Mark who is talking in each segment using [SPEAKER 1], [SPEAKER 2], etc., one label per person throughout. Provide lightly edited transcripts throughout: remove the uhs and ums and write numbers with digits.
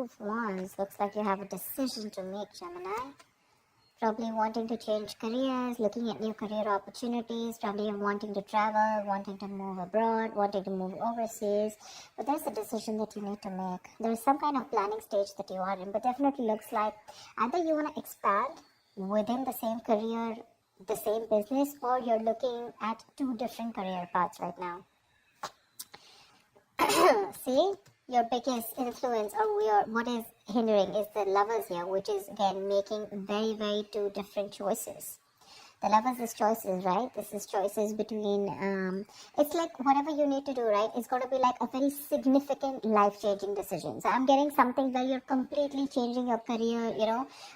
[SPEAKER 1] of Wands. Looks like you have a decision to make, Gemini. Probably wanting to change careers, looking at new career opportunities, probably wanting to travel, wanting to move abroad, wanting to move overseas. But there's a decision that you need to make. There's some kind of planning stage that you are in, but definitely looks like either you want to expand within the same career, the same business, or you're looking at two different career paths right now. See, your biggest influence or what is hindering is the Lovers here, which is again making very two different choices. The Lovers is choices, right? This is choices between it's like whatever you need to do, right? It's going to be like a very significant life-changing decision. So I'm getting something where you're completely changing your career,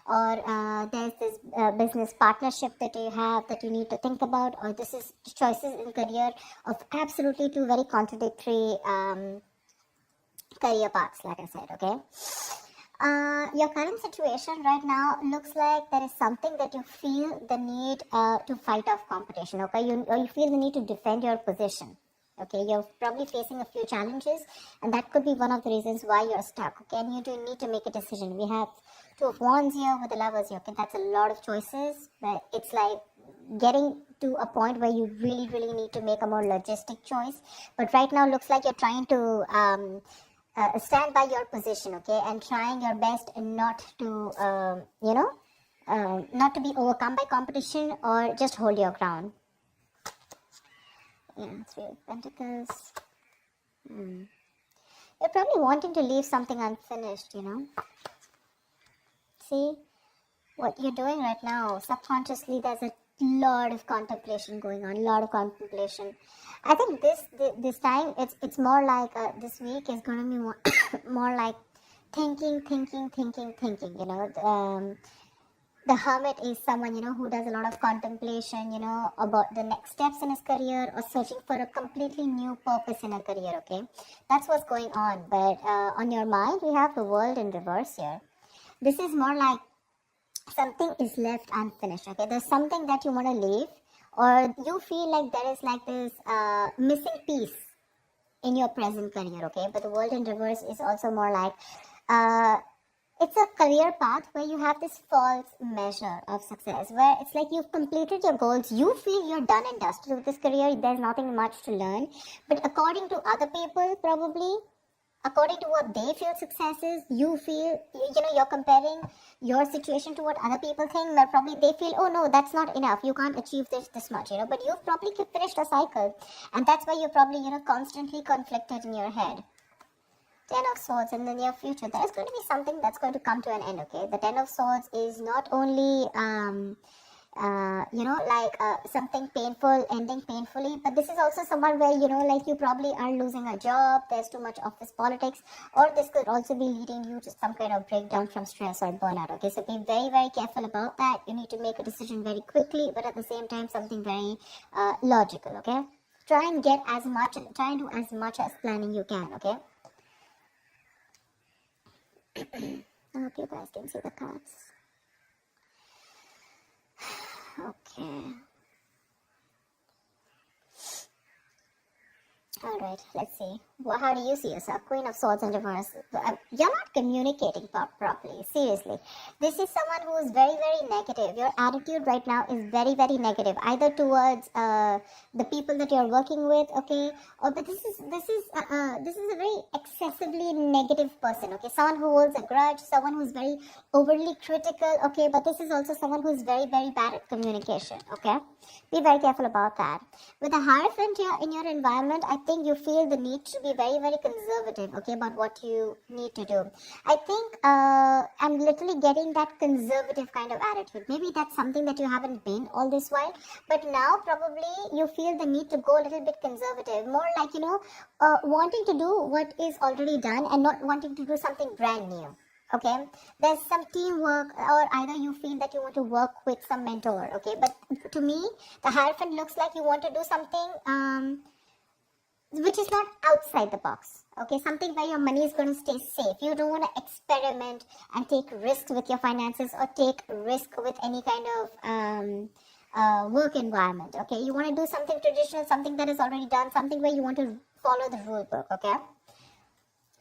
[SPEAKER 1] or there's this business partnership that you have that you need to think about, or this is choices in career of absolutely two very contradictory career paths, like I said, okay? Your current situation right now looks like there is something that you feel the need to fight off competition, okay? Or you feel the need to defend your position, okay? You're probably facing a few challenges, and that could be one of the reasons why you're stuck, okay? And you do need to make a decision. We have Two of Wands here with the Lovers here, okay? That's a lot of choices, but it's like getting to a point where you really need to make a more logistic choice. But right now looks like you're trying to stand by your position, okay, and trying your best not to, not to be overcome by competition, or just hold your ground. Yeah, Three of Pentacles. You're probably wanting to leave something unfinished, See, what you're doing right now, subconsciously, there's a lot of contemplation going on, I think this time it's more like this week is going to be more like thinking. The Hermit is someone who does a lot of contemplation, about the next steps in his career, or searching for a completely new purpose in a career. Okay, that's what's going on. But on your mind, we have the World in reverse here. This is more like something is left unfinished, okay? There's something that you want to leave, or you feel like there is like this missing piece in your present career, okay? But the World in reverse is also more like it's a career path where you have this false measure of success, where it's like you've completed your goals, you feel you're done and dusted with this career, there's nothing much to learn. But according to other people, probably according to what they feel success is, you feel, you're comparing your situation to what other people think, but probably they feel, oh no, that's not enough, you can't achieve this much, but you've probably finished a cycle, and that's why you're probably, constantly conflicted in your head. Ten of Swords in the near future, there's going to be something that's going to come to an end, okay? The Ten of Swords is not only something painful ending painfully, but this is also someone where you probably are losing a job, there's too much office politics, or this could also be leading you to some kind of breakdown from stress or burnout, okay? So be very careful about that. You need to make a decision very quickly, but at the same time something very logical, okay? Try and do as much as planning you can, okay? I hope you guys can see the cards. Okay. Alright, let's see. Well, how do you see yourself? Queen of Swords in reverse. You're not communicating properly. Seriously. This is someone who is very negative. Your attitude right now is very negative. Either towards the people that you're working with, okay? But this is a very excessively negative person, okay? Someone who holds a grudge, someone who's very overly critical, okay? But this is also someone who's very bad at communication, okay? Be very careful about that. With a Hierophant here in your environment, I think you feel the need to be very conservative, okay, about what you need to do. I think I'm literally getting that conservative kind of attitude. Maybe that's something that you haven't been all this while, but now probably you feel the need to go a little bit conservative, more like, wanting to do what is already done and not wanting to do something brand new. Okay, there's some teamwork, or either you feel that you want to work with some mentor, okay? But to me, the Hierophant looks like you want to do something which is not outside the box, okay? Something where your money is going to stay safe. You don't want to experiment and take risks with your finances, or take risk with any kind of work environment, okay? You want to do something traditional, something that is already done, something where you want to follow the rule book, okay?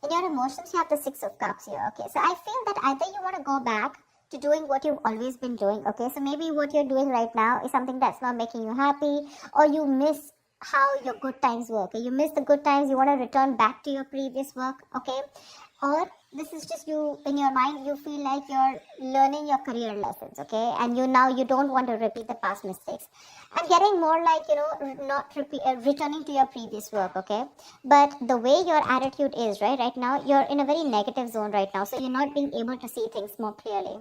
[SPEAKER 1] In your emotions, you have the Six of Cups here. Okay, so I feel that either you want to go back to doing what you've always been doing. Okay, so maybe what you're doing right now is something that's not making you happy, or you miss how your good times were. Okay, you miss the good times, you want to return back to your previous work. Okay, or this is just you, in your mind you feel like you're learning your career lessons. Okay, and you don't want to repeat the past mistakes. I'm getting more like, not returning to your previous work. Okay, but the way your attitude is right now, you're in a very negative zone right now, so you're not being able to see things more clearly.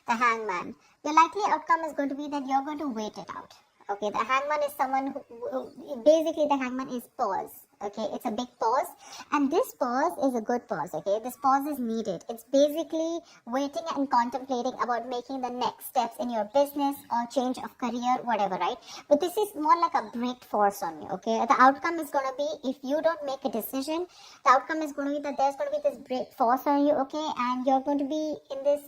[SPEAKER 1] The Hangman. Your likely outcome is going to be that you're going to wait it out. Okay, the Hangman is someone who basically, the Hangman is pause. Okay, it's a big pause, and this pause is a good pause. Okay, this pause is needed. It's basically waiting and contemplating about making the next steps in your business or change of career, whatever, right? But this is more like a brake force on you. Okay, the outcome is going to be, if you don't make a decision, the outcome is going to be that there's going to be this brake force on you. Okay, and you're going to be in this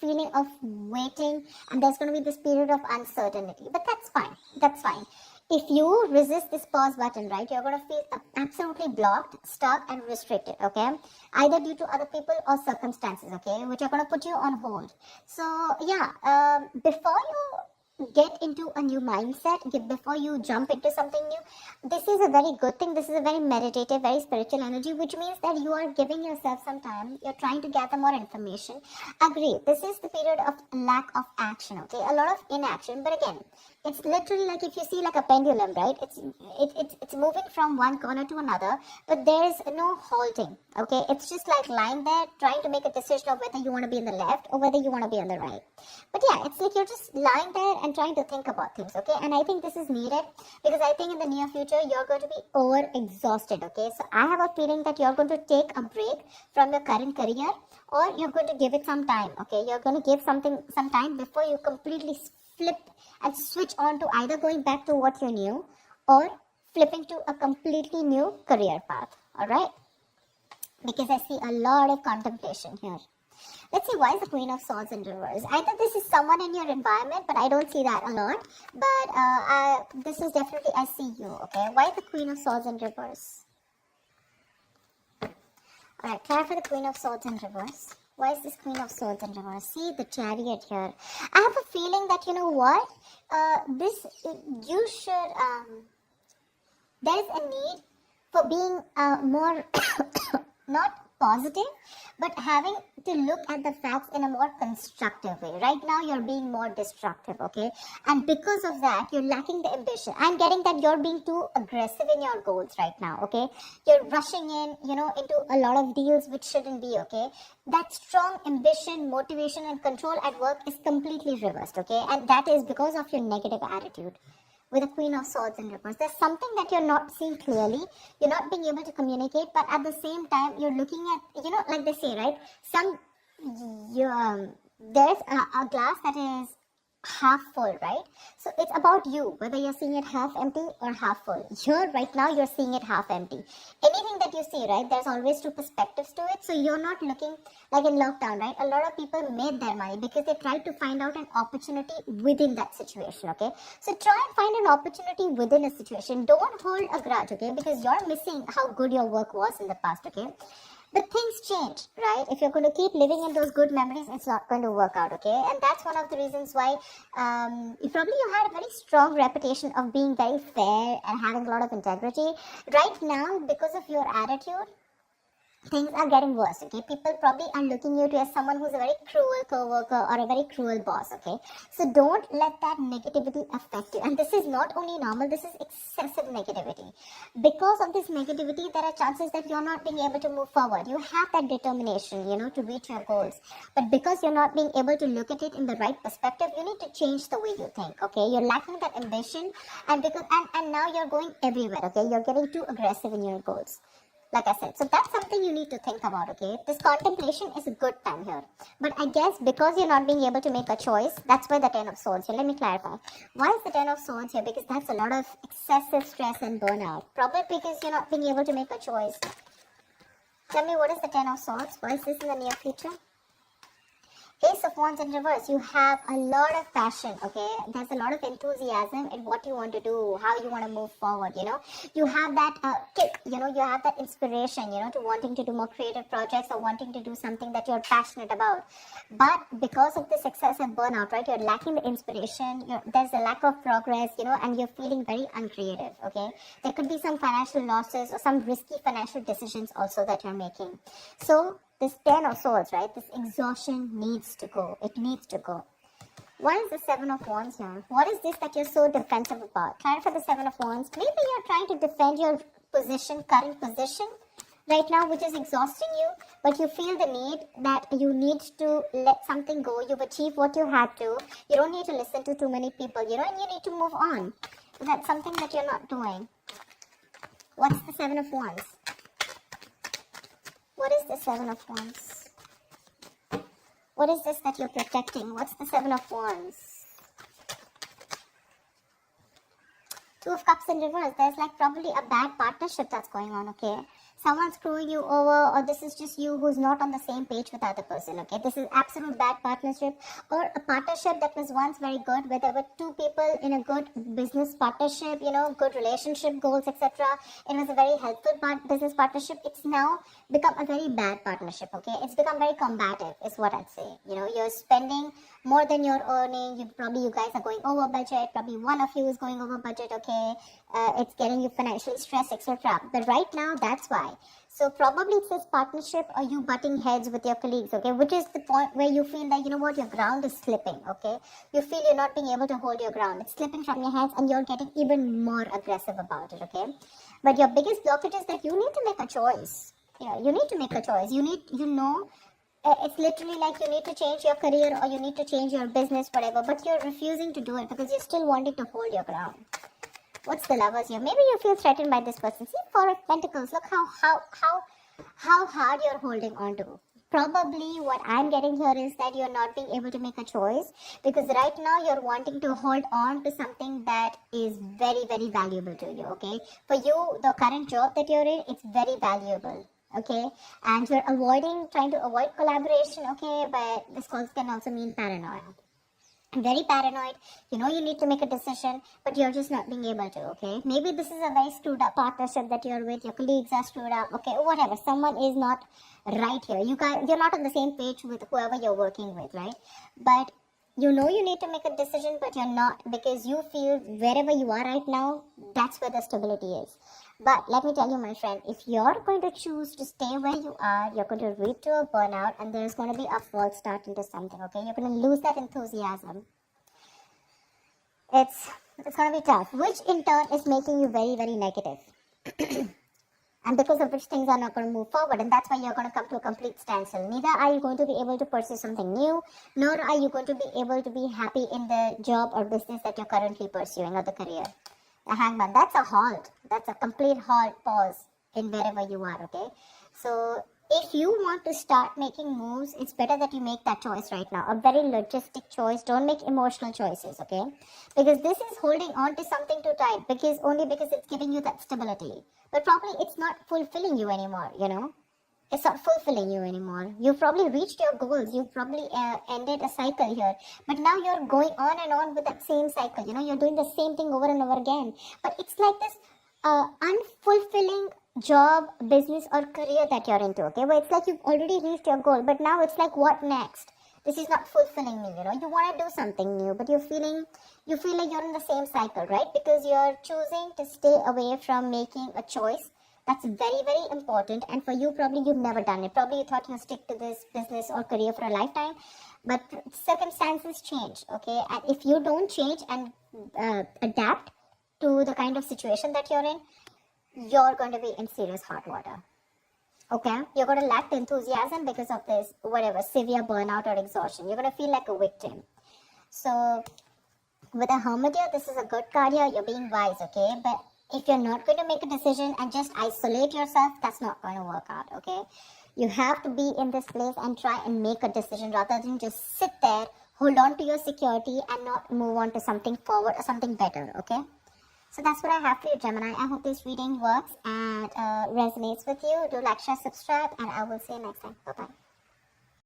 [SPEAKER 1] feeling of waiting, and there's going to be this period of uncertainty. But that's fine. That's fine. If you resist this pause button, right, you're going to feel absolutely blocked, stuck, and restricted, okay? Either due to other people or circumstances, okay, which are going to put you on hold. So, yeah, before you get into a new mindset, before you jump into something new, this is a very good thing. This is a very meditative, very spiritual energy, which means that you are giving yourself some time. You're trying to gather more information. Agree, this is the period of lack of action, okay? A lot of inaction, but again, it's literally like if you see like a pendulum, right? It's moving from one corner to another, but there's no halting, okay? It's just like lying there trying to make a decision of whether you want to be in the left or whether you want to be on the right. But yeah, it's like you're just lying there and trying to think about things, okay? And I think this is needed because I think in the near future you're going to be over exhausted, okay? So I have a feeling that you're going to take a break from your current career, or you're going to give it some time, okay? You're going to give some time before you completely flip and switch on to either going back to what you knew or flipping to a completely new career path. All right, because I see a lot of contemplation here. Let's see, why is the Queen of Swords in reverse? Either this is someone in your environment, but I don't see that a lot, but this is definitely, I see you. Okay, why the Queen of Swords in reverse? All right, try for the Queen of Swords in reverse. Why is this Queen of Swords in reverse? See the Chariot here. I have a feeling that, you know what, you should, there is a need for being more, not positive, but having to look at the facts in a more constructive way. Right now, you're being more destructive, okay? And because of that, you're lacking the ambition. I'm getting that you're being too aggressive in your goals right now, okay? You're rushing in, into a lot of deals which shouldn't be, okay? That strong ambition, motivation, and control at work is completely reversed, okay? And that is because of your negative attitude. With the Queen of Swords in reverse, there's something that you're not seeing clearly. You're not being able to communicate, but at the same time, you're looking at, like they say, right? There's a glass that is half full, right? So it's about you, whether you're seeing it half empty or half full. Here, right now, you're seeing it half empty. Anything that you see, right, there's always two perspectives to it. So you're not looking like in lockdown, right? A lot of people made their money because they tried to find out an opportunity within that situation, okay? So try and find an opportunity within a situation. Don't hold a grudge, okay? Because you're missing how good your work was in the past, okay? But things change, right? If you're going to keep living in those good memories, it's not going to work out, okay? And that's one of the reasons why you had a very strong reputation of being very fair and having a lot of integrity. Right now, because of your attitude, things are getting worse, okay? People probably are looking at you as someone who's a very cruel co-worker or a very cruel boss, okay? So don't let that negativity affect you. And this is not only normal, this is excessive negativity. Because of this negativity, there are chances that you're not being able to move forward. You have that determination, to reach your goals. But because you're not being able to look at it in the right perspective, you need to change the way you think, okay? You're lacking that ambition, and now you're going everywhere, okay? You're getting too aggressive in your goals. Like I said, so that's something you need to think about, okay? This contemplation is a good time here. But I guess because you're not being able to make a choice, that's why the Ten of Swords here. Let me clarify. Why is the Ten of Swords here? Because that's a lot of excessive stress and burnout. Probably because you're not being able to make a choice. Tell me, what is the Ten of Swords? Why is this in the near future? Ace of Wands in reverse, you have a lot of passion, okay? There's a lot of enthusiasm in what you want to do, how you want to move forward, you know? You have that kick, you know, you have that inspiration, you know, to wanting to do more creative projects or wanting to do something that you're passionate about. But because of the success and burnout, right, you're lacking the inspiration, there's a lack of progress, you know, and you're feeling very uncreative, okay? There could be some financial losses or some risky financial decisions also that you're making. So, this 10 of swords, right? This exhaustion needs to go. It needs to go. What is the 7 of wands here? What is this that you're so defensive about? Clarify the 7 of wands. Maybe you're trying to defend your position, current position right now, which is exhausting you, but you feel the need that you need to let something go. You've achieved what you had to. You don't need to listen to too many people, you know, and you need to move on. That's something that you're not doing. What's the 7 of wands? What is the 7 of wands? What is this that you're protecting? What's the 7 of wands? 2 of cups in reverse. There's like probably a bad partnership that's going on, okay? Someone's screwing you over, or this is just you who's not on the same page with the other person, okay? This is absolute bad partnership, or a partnership that was once very good, where there were two people in a good business partnership, you know, good relationship goals, etc. It was a very helpful business partnership. It's now become a very bad partnership, okay? It's become very combative, is what I'd say. You know, you're spending more than you're earning. You guys are going over budget. Probably one of you is going over budget, okay? It's getting you financially stressed, etc. But right now, that's why. So probably it's this partnership or you butting heads with your colleagues, okay? Which is the point where you feel that, you know what, your ground is slipping, okay? You feel you're not being able to hold your ground. It's slipping from your hands and you're getting even more aggressive about it, okay? But your biggest blockage is that you need to make a choice. You need to make a choice. It's literally like you need to change your career or you need to change your business, whatever. But you're refusing to do it because you're still wanting to hold your ground. What's the lovers here? Maybe you feel threatened by this person. See, Four of Pentacles. Look how hard you're holding on to. Probably what I'm getting here is that you're not being able to make a choice because right now you're wanting to hold on to something that is very, very valuable to you, okay? For you, the current job that you're in, it's very valuable, okay? And you're trying to avoid collaboration, okay? But this can also mean paranoia. Very paranoid, you know you need to make a decision, but you're just not being able to, okay? Maybe this is a very screwed up partnership that you're with, your colleagues are screwed up, okay, whatever, someone is not right here. You're not on the same page with whoever you're working with, right? But you know you need to make a decision, but you're not, because you feel wherever you are right now, that's where the stability is. But let me tell you, my friend, if you're going to choose to stay where you are, you're going to lead to a burnout and there's going to be a false start into something, okay? You're going to lose that enthusiasm. It's going to be tough, which in turn is making you very, very negative. And because of which things are not going to move forward, and that's why you're going to come to a complete standstill. Neither are you going to be able to pursue something new, nor are you going to be able to be happy in the job or business that you're currently pursuing or the career. The Hangman, that's a halt. That's a complete halt, pause in wherever you are, okay? So if you want to start making moves, it's better that you make that choice right now. A very logistic choice. Don't make emotional choices, okay? Because this is holding on to something too tight because it's giving you that stability. But probably it's not fulfilling you anymore, you know? It's not fulfilling you anymore. You've probably reached your goals. You've probably ended a cycle here. But now you're going on and on with that same cycle. You know, you're doing the same thing over and over again. But it's like this unfulfilling job, business or career that you're into, okay? But it's like you've already reached your goal. But now it's like, what next? This is not fulfilling me, you know. You want to do something new, but you feel like you're in the same cycle, right? Because you're choosing to stay away from making a choice. That's very, very important. And for you, probably you've never done it. Probably you thought you'll stick to this business or career for a lifetime. But circumstances change, okay? And if you don't change and adapt to the kind of situation that you're in, you're going to be in serious hot water. Okay? You're going to lack the enthusiasm because of this, whatever, severe burnout or exhaustion. You're going to feel like a victim. So, with a Hermit here, this is a good card here. You're being wise, okay? But if you're not going to make a decision and just isolate yourself, that's not going to work out, okay? You have to be in this place and try and make a decision rather than just sit there, hold on to your security and not move on to something forward or something better, okay? So that's what I have for you, Gemini. I hope this reading works and resonates with you. Do like, share, subscribe, and I will see you next time. Bye-bye.